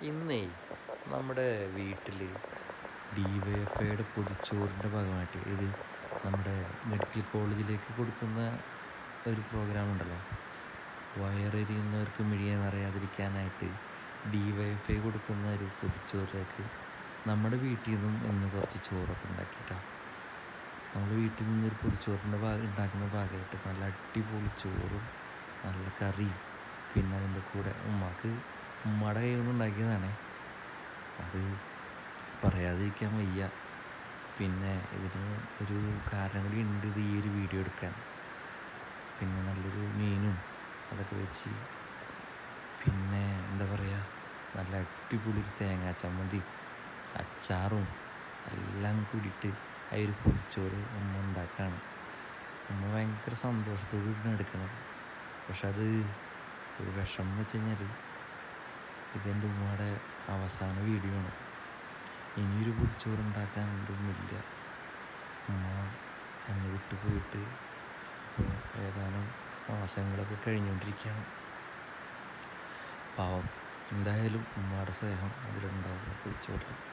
ഇന്നേ നമ്മുടെ വീട്ടിൽ DYFIയുടെ പൊതിച്ചോറിൻ്റെ ഭാഗമായിട്ട് ഇത് നമ്മുടെ മെഡിക്കൽ കോളേജിലേക്ക് കൊടുക്കുന്ന ഒരു പ്രോഗ്രാം ഉണ്ടല്ലോ. വയറെരിയുന്നവർക്ക് മിഴിയെ നിറയാതിരിക്കാനായിട്ട് DYFI കൊടുക്കുന്ന ഒരു പൊതിച്ചോറിലേക്ക് നമ്മുടെ വീട്ടിൽ നിന്നും ഇന്ന് കുറച്ച് ചോറൊക്കെ ഉണ്ടാക്കിയിട്ടാണ്. നമ്മൾ വീട്ടിൽ നിന്നൊരു പൊതിച്ചോറിൻ്റെ ഉണ്ടാക്കുന്ന ഭാഗമായിട്ട് നല്ല അടിപൊളി ചോറും നല്ല കറിയും, പിന്നെ അതിൻ്റെ കൂടെ ഉമ്മയുടെ കൈ കൊണ്ട് ഉണ്ടാക്കിയതാണ്. അത് പറയാതിരിക്കാൻ വയ്യ. പിന്നെ ഇതിന് ഒരു കാരണം കൂടി ഉണ്ട്, ഇത് ഈ ഒരു വീഡിയോ എടുക്കാൻ. പിന്നെ നല്ലൊരു മീനും അതൊക്കെ വെച്ച്, പിന്നെ എന്താ പറയുക, നല്ല അടിപൊളി ഒരു തേങ്ങാ ചമ്മന്തി അച്ചാറും എല്ലാം കൂടിയിട്ട് ആ ഒരു പൊതിച്ചോറ് ഉമ്മ ഉണ്ടാക്കുകയാണ്. ഉമ്മ ഭയങ്കര സന്തോഷത്തോടു കൂടിയാണ് എടുക്കണത്. പക്ഷെ അത് ഒരു വിഷമം എന്ന് വെച്ച് കഴിഞ്ഞാൽ ഇതെൻ്റെ ഉമ്മയുടെ അവസാന വീഡിയോ ആണ്. ഇനിയൊരു പൊതിച്ചോറ് ഉണ്ടാക്കാനൊന്നുമില്ല. ഉമ്മ എന്നെ വിട്ടു പോയിട്ട് ഇപ്പോൾ ഏതാനും മാസങ്ങളൊക്കെ കഴിഞ്ഞുകൊണ്ടിരിക്കുകയാണ്. പാവം. എന്തായാലും ഉമ്മയുടെ സ്നേഹം അതിലുണ്ടാവും പൊതിച്ചോറിൽ.